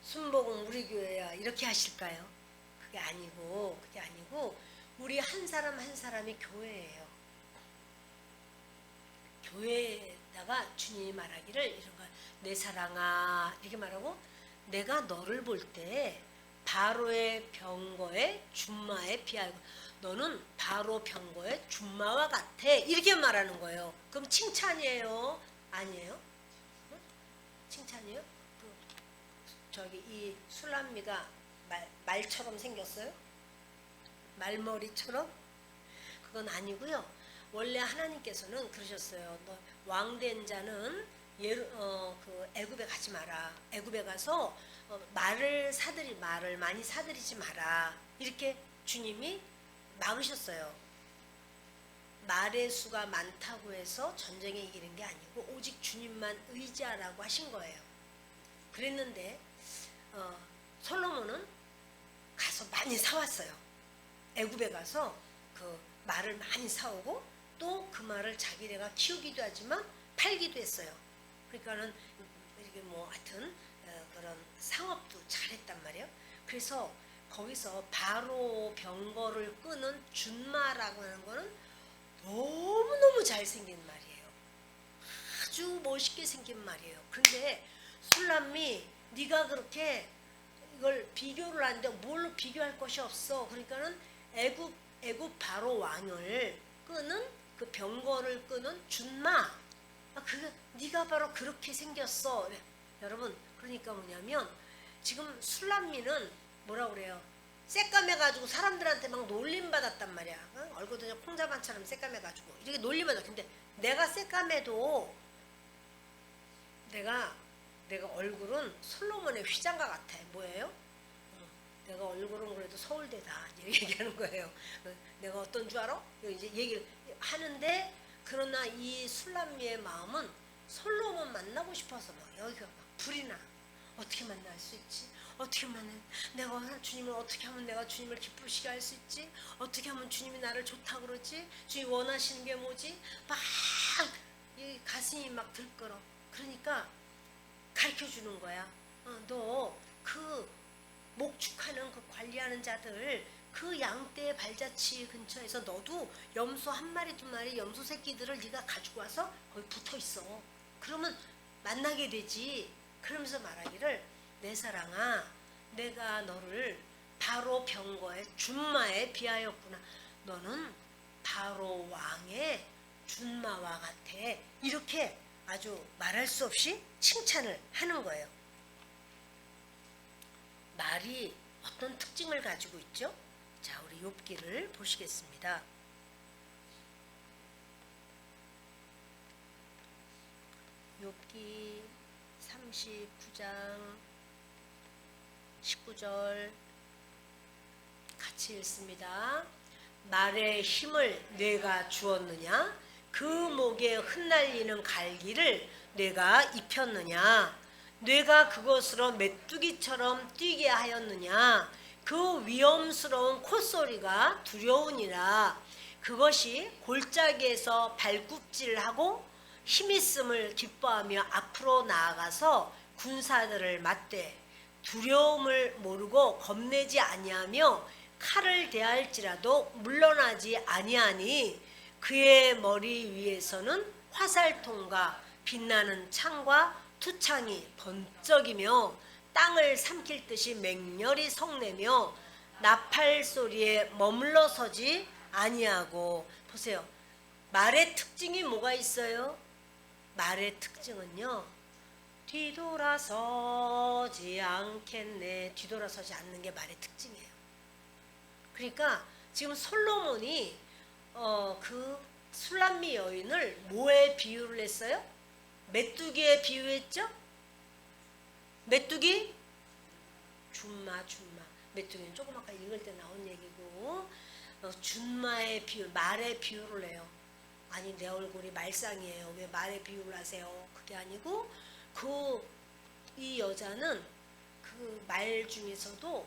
순복음 우리 교회야 이렇게 하실까요? 그게 아니고 우리 한 사람 한 사람이 교회예요. 교회에다가 주님이 말하기를 이런 거, 내 사랑아 이렇게 말하고, 내가 너를 볼 때 바로의 병거의 준마에 비하고, 너는 바로 병거의 준마와 같아 이렇게 말하는 거예요. 그럼 칭찬이에요? 아니에요? 응? 칭찬이에요? 저기 이 술람미가 말처럼 생겼어요? 말머리처럼? 그건 아니고요. 원래 하나님께서는 그러셨어요. 너 왕된 자는 그 애굽에 가지 마라. 애굽에 가서 말을 많이 사들이지 마라. 이렇게 주님이 막으셨어요. 말의 수가 많다고 해서 전쟁에 이기는 게 아니고 오직 주님만 의지하라고 하신 거예요. 그랬는데 솔로몬은 가서 많이 사왔어요. 애굽에 가서 그 말을 많이 사오고 또 그 말을 자기네가 키우기도 하지만 팔기도 했어요. 그러니까는 이렇게 뭐 하여튼 그런 상업도 잘했단 말이에요. 그래서 거기서 바로 병거를 끄는 준마라고 하는 거는 너무너무 잘생긴 말이에요. 아주 멋있게 생긴 말이에요. 그런데 술람미, 네가 그렇게 이걸 비교를 하는데 뭘로 비교할 것이 없어. 그러니까는 애굽 바로 왕을 끄는 그 병거를 끄는 준마, 그게 네가 바로 그렇게 생겼어. 여러분, 그러니까 뭐냐면 지금 술람미는 뭐라 그래요? 새까매가지고 사람들한테 막 놀림받았단 말이야. 얼굴도 그냥 콩자반처럼 새까매가지고 이렇게 놀림받아. 근데 내가 새까매도 내가 얼굴은 솔로몬의 휘장과 같아. 뭐예요? 내가 얼굴은 그래도 서울대다 이렇게 얘기하는 거예요. 내가 어떤 줄 알아? 이제 얘기를 하는데, 그러나 이 술람미의 마음은 솔로몬 만나고 싶어서 막 여기가 막 불이 나. 어떻게 만날 수 있지? 어떻게 내가 주님을 어떻게 하면 내가 주님을 기쁘시게 할 수 있지? 어떻게 하면 주님이 나를 좋다 그러지? 주님이 원하시는 게 뭐지? 막 이 가슴이 막 들끓어. 그러니까 가르쳐 주는 거야. 너 그 목축하는 그 관리하는 자들, 그 양떼의 발자취 근처에서 너도 염소 한 마리 두 마리 염소 새끼들을 네가 가지고 와서 거기 붙어 있어. 그러면 만나게 되지. 그러면서 말하기를, 내 사랑아, 내가 너를 바로 병거의 준마에 비하였구나. 너는 바로 왕의 준마와 같아. 이렇게 아주 말할 수 없이 칭찬을 하는 거예요. 말이 어떤 특징을 가지고 있죠? 자, 우리 욥기를 보시겠습니다. 욥기 39장 19절 같이 읽습니다. 말에 힘을 내가 주었느냐? 그 목에 흩날리는 갈기를 내가 입혔느냐? 내가 그것으로 메뚜기처럼 뛰게 하였느냐? 그 위험스러운 콧소리가 두려우니라. 그것이 골짜기에서 발굽질하고 힘있음을 기뻐하며 앞으로 나아가서 군사들을 맞대 두려움을 모르고 겁내지 아니하며 칼을 대할지라도 물러나지 아니하니 그의 머리 위에서는 화살통과 빛나는 창과 투창이 번쩍이며 땅을 삼킬 듯이 맹렬히 성내며 나팔 소리에 머물러 서지 아니하고. 보세요. 말의 특징이 뭐가 있어요? 말의 특징은요, 뒤돌아서지 않겠네. 뒤돌아서지 않는 게 말의 특징이에요. 그러니까 지금 솔로몬이 그 술람미 여인을 뭐에 비유를 했어요? 메뚜기에 비유했죠? 메뚜기? 준마. 메뚜기는 조금 아까 읽을 때 나온 얘기고, 준마의 비유, 말의 비유를 해요. 아니 내 얼굴이 말상이에요. 왜 말의 비유를 하세요? 그게 아니고 이 여자는 그 말 중에서도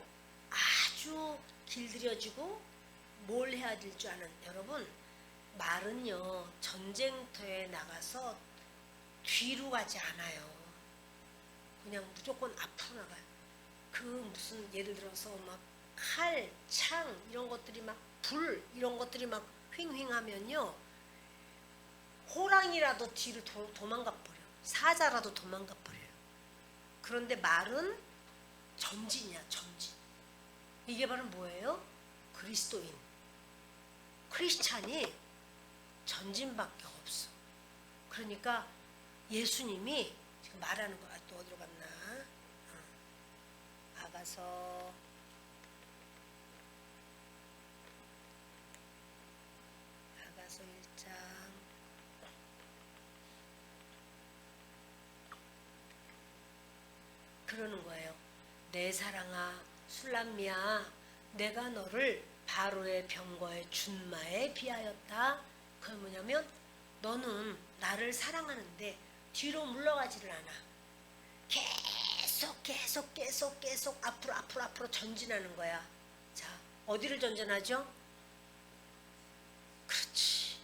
아주 길들여지고 뭘 해야 될 줄 아는. 여러분, 말은요 전쟁터에 나가서 뒤로 가지 않아요. 그냥 무조건 앞으로 나가요. 그 무슨 예를 들어서 막 칼, 창 이런 것들이 막 불 이런 것들이 막 휑휑하면요 호랑이라도 뒤로 도망가 버려. 사자라도 도망가 버려요. 그런데 말은 전진이야, 전진. 이게 바로 뭐예요? 그리스도인, 크리스찬이 전진밖에 없어. 그러니까 예수님이 지금 말하는 거야. 또 어디로 갔나? 아가서 1장 그러는 거예요. 내 사랑아 술람미야, 내가 너를 바로의 병거의 준마에 비하였다. 그건 뭐냐면 너는 나를 사랑하는데 뒤로 물러가지를 않아. 계속 앞으로 전진하는 거야. 자, 어디를 전진하죠? 그렇지,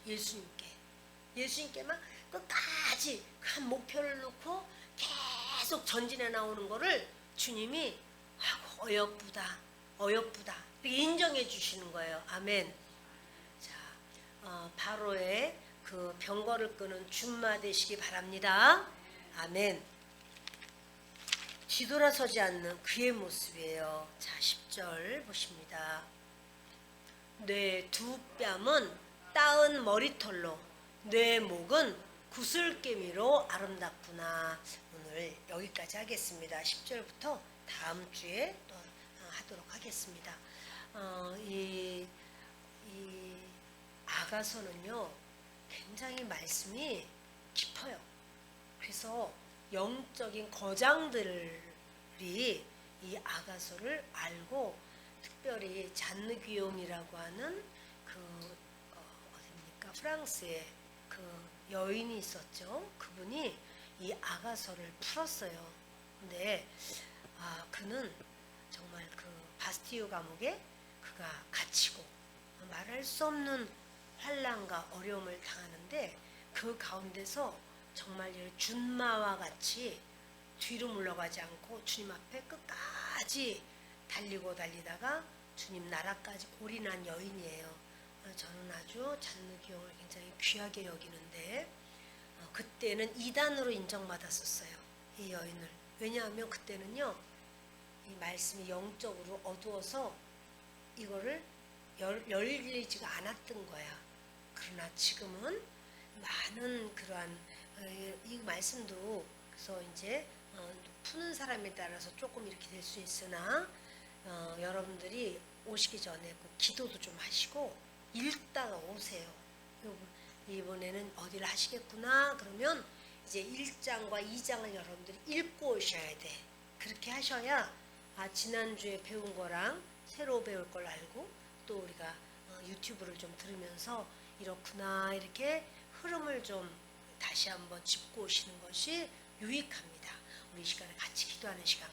예수님께만 끝까지 한 목표를 놓고 계속 전진해 나오는 거를 주님이 어여쁘다 이렇게 인정해 주시는 거예요. 아멘. 자, 바로의 그 병거를 끄는 준마 되시기 바랍니다. 아멘. 뒤돌아서지 않는 그의 모습이에요. 자, 10절 보십니다. 내 두 뺨은 따은 머리털로 내 목은 구슬개미로 아름답구나. 오늘 여기까지 하겠습니다. 10절부터 다음 주에 또 하도록 하겠습니다. 이 아가서는요 굉장히 말씀이 깊어요. 그래서 영적인 거장들이 이 아가서를 알고, 특별히 잔느 귀용이라고 하는 어딥니까? 프랑스에 그 여인이 있었죠. 그분이 이 아가서를 풀었어요. 근데 그는 정말 그 바스티유 감옥에 그가 갇히고 말할 수 없는 환난과 어려움을 당하는데, 그 가운데서 정말 준마와 같이 뒤로 물러가지 않고 주님 앞에 끝까지 달리다가 주님 나라까지 올인한 여인이에요. 저는 아주 잔느 귀용을 굉장히 귀하게 여기는데, 그때는 이단으로 인정받았었어요. 이 여인을. 왜냐하면 그때는요 이 말씀이 영적으로 어두워서 이거를 열리지가 않았던 거야. 그러나 지금은 많은 그러한 이 말씀도 그래서 이제 푸는 사람에 따라서 조금 이렇게 될 수 있으나, 여러분들이 오시기 전에 꼭 기도도 좀 하시고 읽다가 오세요. 이번에는 어디를 하시겠구나 그러면 이제 1장과 2장을 여러분들이 읽고 오셔야 돼. 그렇게 하셔야 지난주에 배운 거랑 새로 배울 걸 알고 또 우리가 유튜브를 좀 들으면서 이렇구나 이렇게 흐름을 좀 다시 한번 짚고 오시는 것이 유익합니다. 우리 이 시간에 같이 기도하는 시간